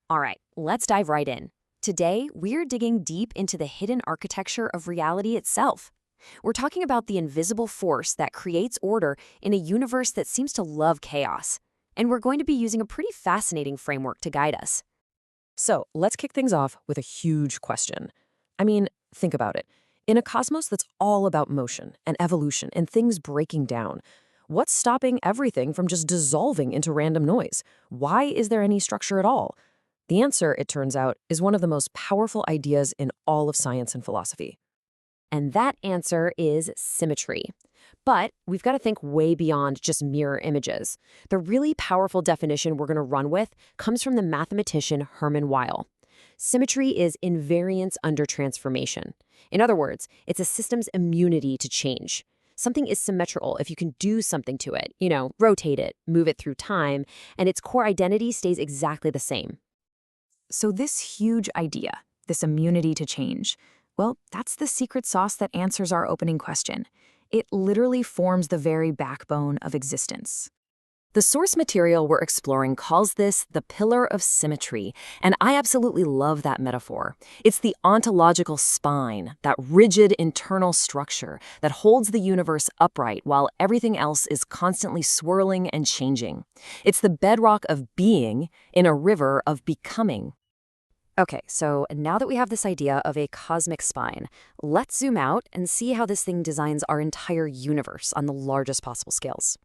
All right, let's dive right in. Today, we're digging deep into the hidden architecture of reality itself. We're talking about the invisible force that creates order in a universe that seems to love chaos. And we're going to be using a pretty fascinating framework to guide us. So let's kick things off with a huge question. I mean, think about it. In a cosmos that's all about motion and evolution and things breaking down, what's stopping everything from just dissolving into random noise? Why is there any structure at all? The answer, it turns out, is one of the most powerful ideas in all of science and philosophy. And that answer is symmetry. But we've got to think way beyond just mirror images. The really powerful definition we're going to run with comes from the mathematician Hermann Weyl. Symmetry is invariance under transformation. In other words, it's a system's immunity to change. Something is symmetrical if you can do something to it, rotate it, move it through time, and its core identity stays exactly the same. So this huge idea, this immunity to change, well, that's the secret sauce that answers our opening question. It literally forms the very backbone of existence. The source material we're exploring calls this the pillar of symmetry, and I absolutely love that metaphor. It's the ontological spine, that rigid internal structure that holds the universe upright while everything else is constantly swirling and changing. It's the bedrock of being in a river of becoming. Okay, so now that we have this idea of a cosmic spine, let's zoom out and see how this thing designs our entire universe on the largest possible scales.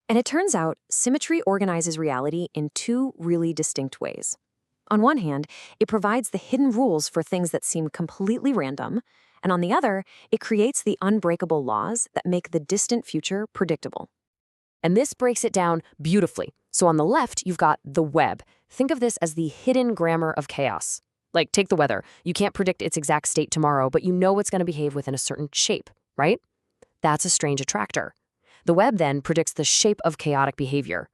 And it turns out, symmetry organizes reality in two really distinct ways. On one hand, it provides the hidden rules for things that seem completely random, and on the other, it creates the unbreakable laws that make the distant future predictable. And this breaks it down beautifully. So on the left, you've got the web. Think of this as the hidden grammar of chaos. Like, take the weather. You can't predict its exact state tomorrow, but you know it's going to behave within a certain shape, right? That's a strange attractor. The web then predicts the shape of chaotic behavior.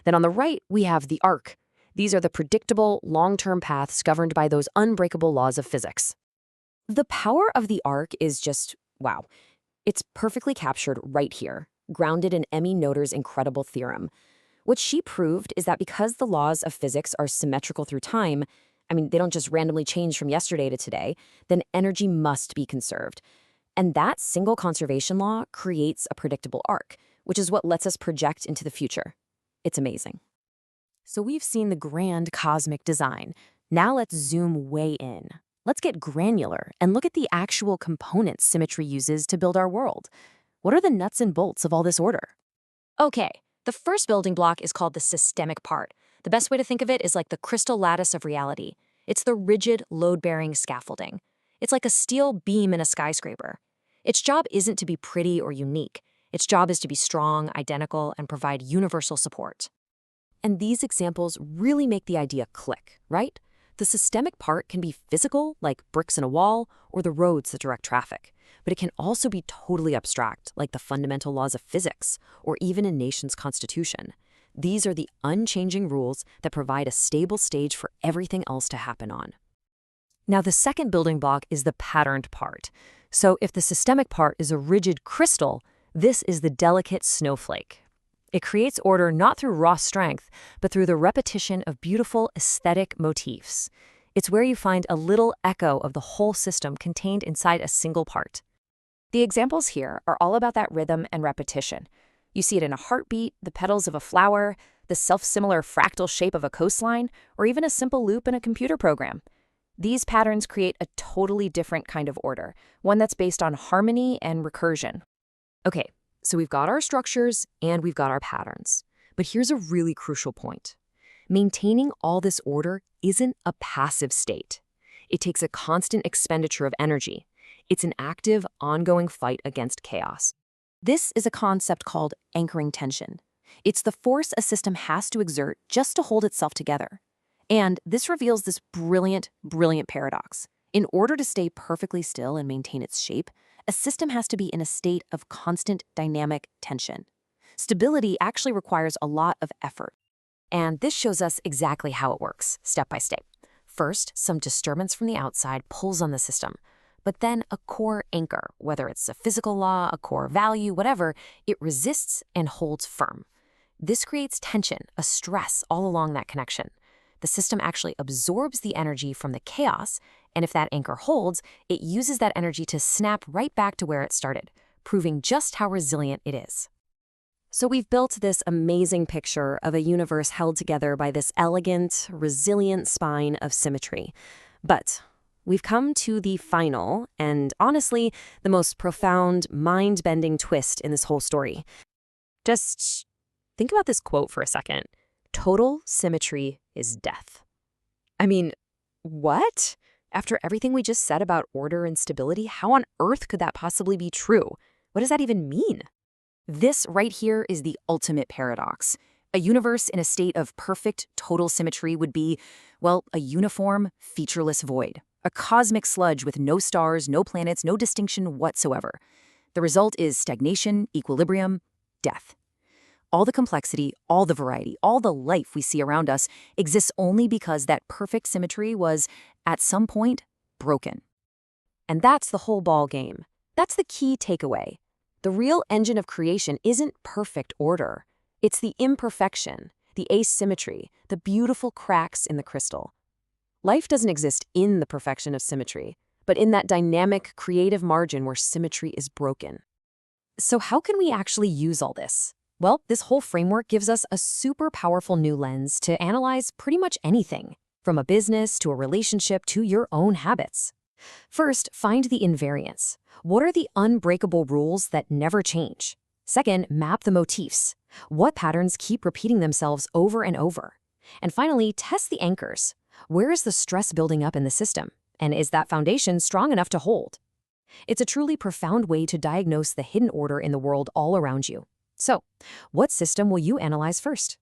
Then on the right, we have the arc. These are the predictable, long-term paths governed by those unbreakable laws of physics. The power of the arc is just, wow. It's perfectly captured right here, grounded in Emmy Noether's incredible theorem. What she proved is that because the laws of physics are symmetrical through time, they don't just randomly change from yesterday to today, then energy must be conserved. And that single conservation law creates a predictable arc, which is what lets us project into the future. It's amazing. So we've seen the grand cosmic design. Now let's zoom way in. Let's get granular and look at the actual components symmetry uses to build our world. What are the nuts and bolts of all this order? Okay, the first building block is called the systemic part. The best way to think of it is like the crystal lattice of reality. It's the rigid, load-bearing scaffolding. It's like a steel beam in a skyscraper. Its job isn't to be pretty or unique. Its job is to be strong, identical, and provide universal support. And these examples really make the idea click, right? The systemic part can be physical, like bricks in a wall, or the roads that direct traffic. But it can also be totally abstract, like the fundamental laws of physics, or even a nation's constitution. These are the unchanging rules that provide a stable stage for everything else to happen on. Now, the second building block is the patterned part. So if the systemic part is a rigid crystal, this is the delicate snowflake. It creates order not through raw strength, but through the repetition of beautiful aesthetic motifs. It's where you find a little echo of the whole system contained inside a single part. The examples here are all about that rhythm and repetition. You see it in a heartbeat, the petals of a flower, the self-similar fractal shape of a coastline, or even a simple loop in a computer program. These patterns create a totally different kind of order, one that's based on harmony and recursion. Okay, so we've got our structures and we've got our patterns. But here's a really crucial point. Maintaining all this order isn't a passive state. It takes a constant expenditure of energy. It's an active, ongoing fight against chaos. This is a concept called anchoring tension. It's the force a system has to exert just to hold itself together. And this reveals this brilliant paradox. In order to stay perfectly still and maintain its shape, a system has to be in a state of constant dynamic tension. Stability actually requires a lot of effort. And this shows us exactly how it works, step by step. First, some disturbance from the outside pulls on the system. But then a core anchor, whether it's a physical law, a core value, whatever, it resists and holds firm. This creates tension, a stress all along that connection. The system actually absorbs the energy from the chaos, and if that anchor holds, it uses that energy to snap right back to where it started, proving just how resilient it is. So we've built this amazing picture of a universe held together by this elegant, resilient spine of symmetry. But we've come to the final, and honestly, the most profound, mind-bending twist in this whole story. Just think about this quote for a second. Total symmetry is death. I mean, what? After everything we just said about order and stability, how on earth could that possibly be true? What does that even mean? This right here is the ultimate paradox. A universe in a state of perfect, total symmetry would be, well, a uniform, featureless void. A cosmic sludge with no stars, no planets, no distinction whatsoever. The result is stagnation, equilibrium, death. All the complexity, all the variety, all the life we see around us exists only because that perfect symmetry was, at some point, broken. And that's the whole ball game. That's the key takeaway. The real engine of creation isn't perfect order. It's the imperfection, the asymmetry, the beautiful cracks in the crystal. Life doesn't exist in the perfection of symmetry, but in that dynamic, creative margin where symmetry is broken. So how can we actually use all this? Well, this whole framework gives us a super powerful new lens to analyze pretty much anything, from a business to a relationship to your own habits. First, find the invariants. What are the unbreakable rules that never change? Second, map the motifs. What patterns keep repeating themselves over and over? And finally, test the anchors. Where is the stress building up in the system? And is that foundation strong enough to hold? It's a truly profound way to diagnose the hidden order in the world all around you. So, what system will you analyze first?